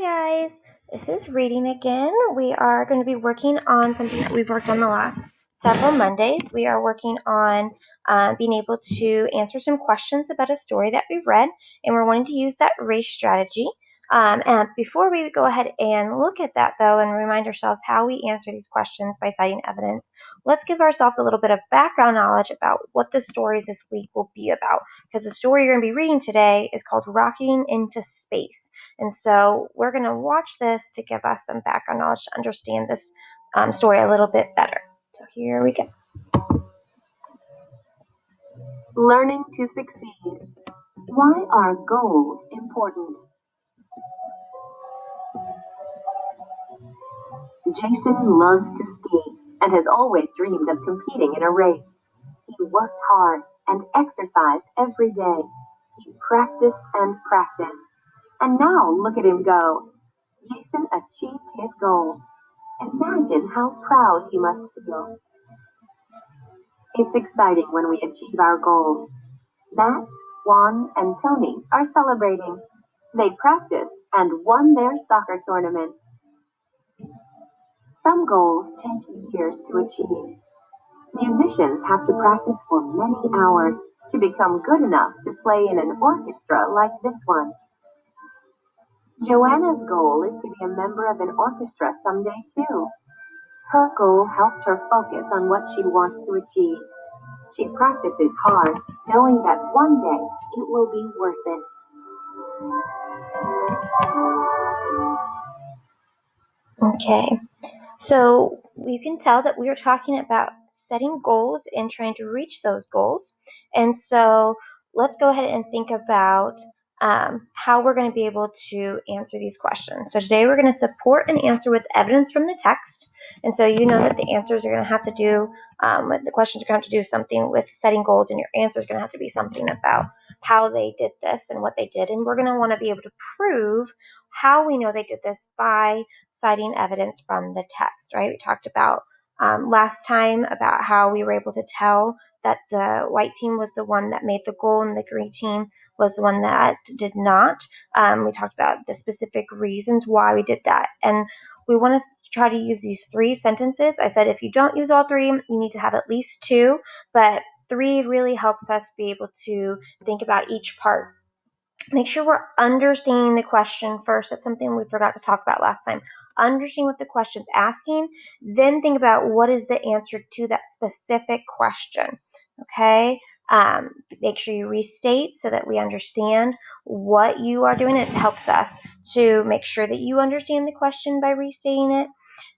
Hi guys, this is Reading again. We are going to be working on something that we've worked on the last several Mondays. We are working on being able to answer some questions about a story that we've read, and we're wanting to use that race strategy. And before we go ahead and look at that though and remind ourselves how we answer these questions by citing evidence, let's give ourselves a little bit of background knowledge about what the stories this week will be about, because the story you're going to be reading today is called Rocketing into Space. And so we're going to watch this to give us some background knowledge to understand this story a little bit better. So here we go. Learning to succeed. Why are goals important? Jason loves to ski and has always dreamed of competing in a race. He worked hard and exercised every day. He practiced and practiced. And now look at him go. Jason achieved his goal. Imagine how proud he must feel. It's exciting when we achieve our goals. Matt, Juan, and Tony are celebrating. They practiced and won their soccer tournament. Some goals take years to achieve. Musicians have to practice for many hours to become good enough to play in an orchestra like this one. Joanna's goal is to be a member of an orchestra someday too. Her goal helps her focus on what she wants to achieve. She practices hard, knowing that one day it will be worth it. Okay, so you can tell that we are talking about setting goals and trying to reach those goals. And so let's go ahead and think about how we're going to be able to answer these questions. So today we're going to support an answer with evidence from the text. And so you know that the answers are going to have to do, the questions are going to have to do something with setting goals, and your answer is going to have to be something about how they did this and what they did. And we're going to want to be able to prove how we know they did this by citing evidence from the text, right? We talked about last time about how we were able to tell that the white team was the one that made the goal and the green team was the one that did not. We talked about the specific reasons why we did that. And we want to try to use these 3 sentences. I said if you don't use all 3, you need to have at least 2, but 3 really helps us be able to think about each part. Make sure we're understanding the question first. That's something we forgot to talk about last time. Understand what the question's asking, then think about what is the answer to that specific question. Okay? Make sure you restate so that we understand what you are doing. It helps us to make sure that you understand the question by restating it.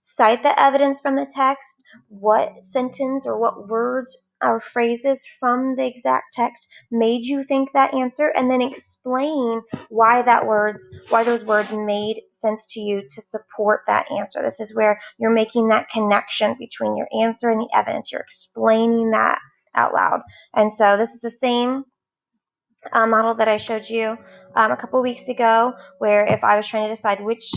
Cite the evidence from the text. What sentence or what words or phrases from the exact text made you think that answer, and then explain why those words made sense to you to support that answer. This is where you're making that connection between your answer and the evidence. You're explaining that out loud. And so this is the same model that I showed you a couple weeks ago, where if I was trying to decide which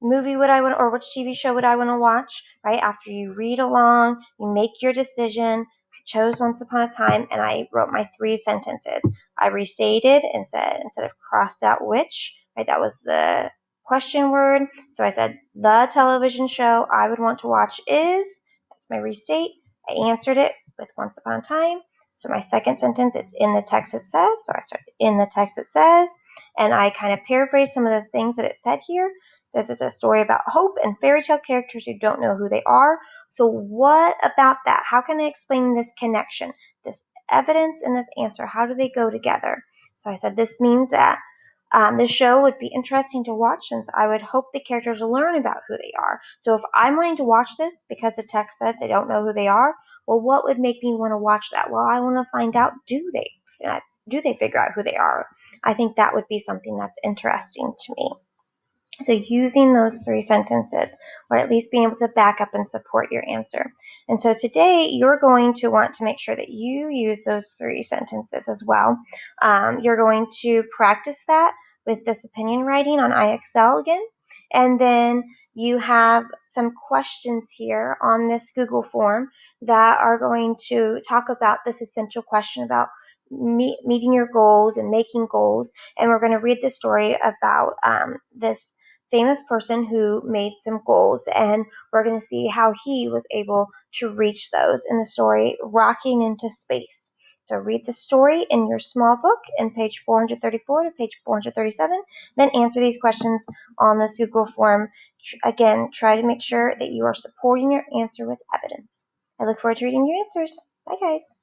movie would I want, or which TV show would I want to watch, right? After you read along, you make your decision. I chose Once Upon a Time, and I wrote my 3 sentences. I restated and said, instead of crossed out which, right, that was the question word. So I said, the television show I would want to watch is, that's my restate. I answered it with Once Upon a Time. So my second sentence, it's in the text it says. So I started in the text it says, and I kind of paraphrased some of the things that it said here. Says it's a story about hope and fairy tale characters who don't know who they are. So what about that? How can I explain this connection, this evidence and this answer? How do they go together? So I said this means that this show would be interesting to watch, since I would hope the characters learn about who they are. So if I'm wanting to watch this because the text said they don't know who they are, well, what would make me want to watch that? Well, I want to find out, do they figure out who they are? I think that would be something that's interesting to me. So using those 3 sentences, or at least being able to back up and support your answer. And so today you're going to want to make sure that you use those 3 sentences as well. You're going to practice that with this opinion writing on IXL again. And then you have some questions here on this Google form that are going to talk about this essential question about meeting your goals and making goals. And we're going to read the story about this famous person who made some goals, and we're going to see how he was able to reach those in the story Rocking into Space. So read the story in your small book in page 434 to page 437, then answer these questions on this Google form. Again, try to make sure that you are supporting your answer with evidence. I look forward to reading your answers. Bye, guys.